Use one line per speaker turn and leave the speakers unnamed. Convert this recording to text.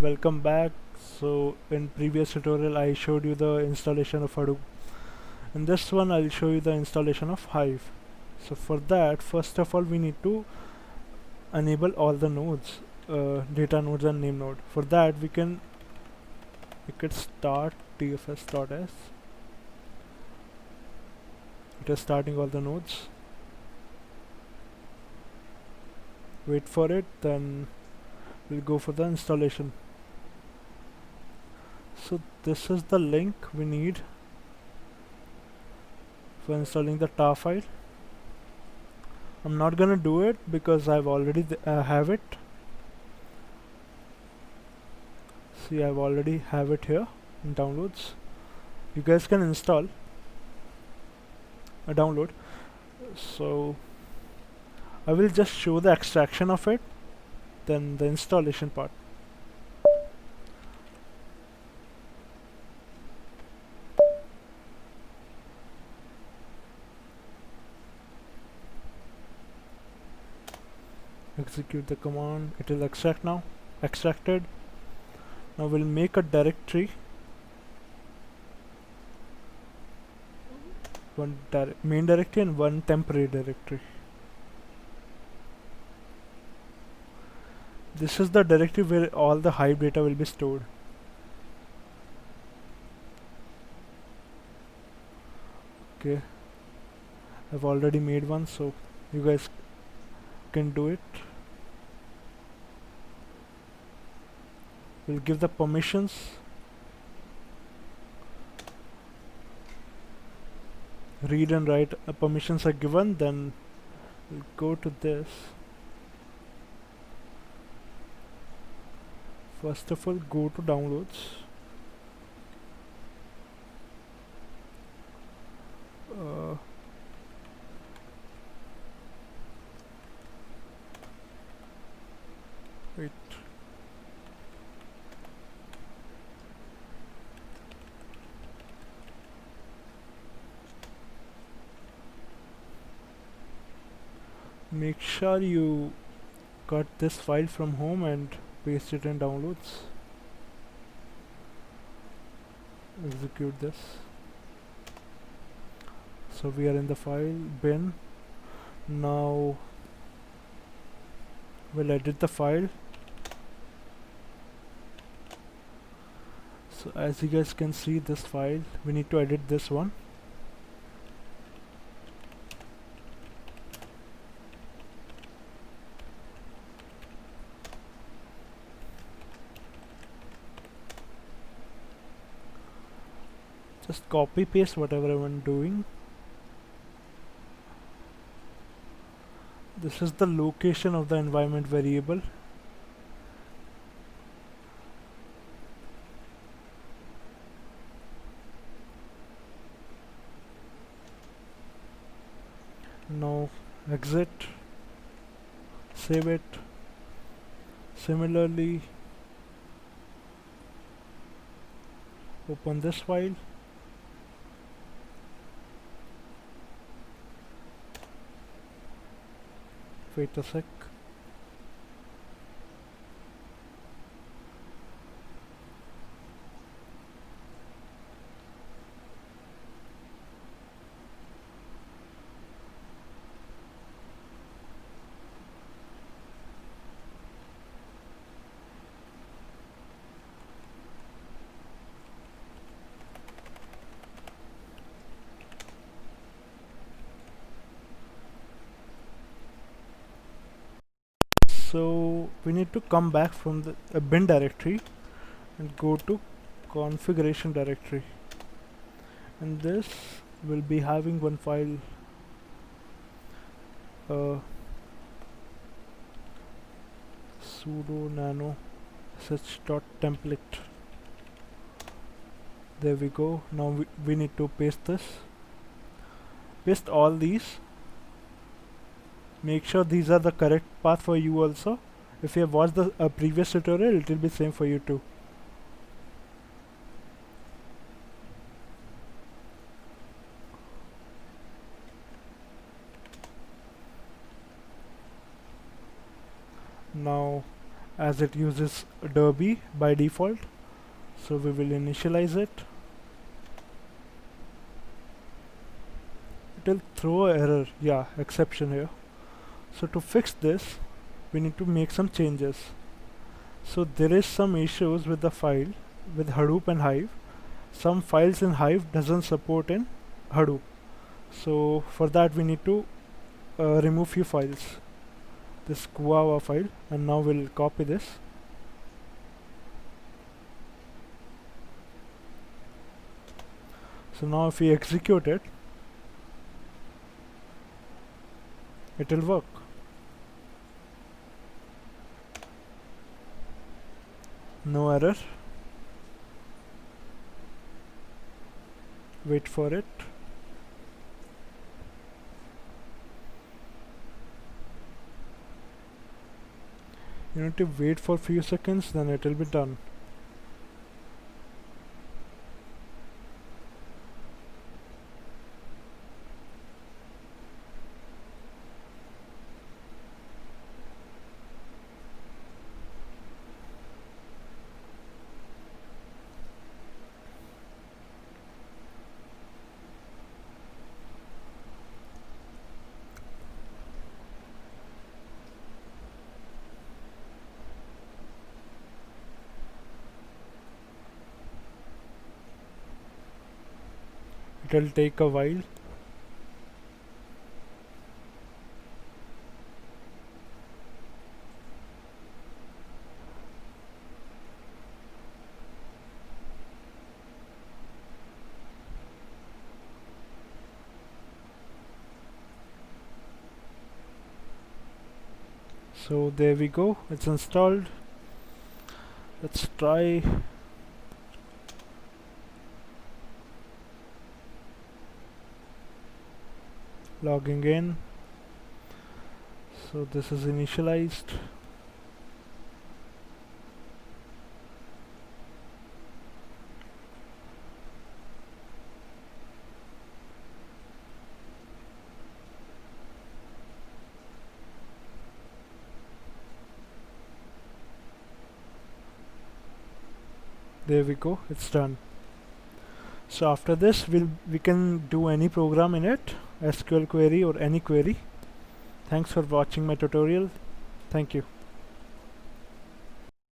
welcome back. So in previous tutorial I showed you the installation of Hadoop. In this one I'll show you the installation of Hive. So for that, first of all we need to enable all the nodes, data nodes and name node. For that we could start tfs.s. It is starting all the nodes. Wait for it, then we'll go for the installation. So this is the link we need for installing the tar file. I'm not gonna do it because I've already have it. See, I've already have it here in downloads. You guys can install a download. So I will just show the extraction of it, then the installation part. Execute the command. It will extract now. Extracted. Now we'll make a directory. One main directory and one temporary directory. This is the directory where all the Hive data will be stored. Okay, I've already made one, so you guys can do it. We'll give the permissions. Read and write permissions are given, then we'll go to this. First of all, go to downloads. Wait. Make sure you cut this file from home and paste it in downloads. Execute this. So we are in the file bin. Now we'll edit the file. So as you guys can see, this file, we need to edit this one. Just copy paste whatever I'm doing. This is the location of the environment variable. Now exit, save it. Similarly, open this file. Wait a sec. So we need to come back from the bin directory and go to configuration directory, and this will be having one file, sudo nano sh.template. There we go. Now we need to paste this. Paste all these. Make sure these are the correct path for you also. If you have watched the previous tutorial, it will be same for you too. Now as it uses Derby by default. So we will initialize it. It will throw an error, yeah, exception here. So to fix this, we need to make some changes. So there is some issues with the file with Hadoop and Hive. Some files in Hive doesn't support in Hadoop. So for that we need to remove few files. This guava file, and now we'll copy this. So now if we execute it, it will work. No error. Wait for it. You need to wait for few seconds, then it will be done. It will take a while. So there we go, it's installed. Let's try. Logging in. So this is initialized. There we go, it's done. So after this we can do any program in it, SQL query or any query. Thanks for watching my tutorial. Thank you.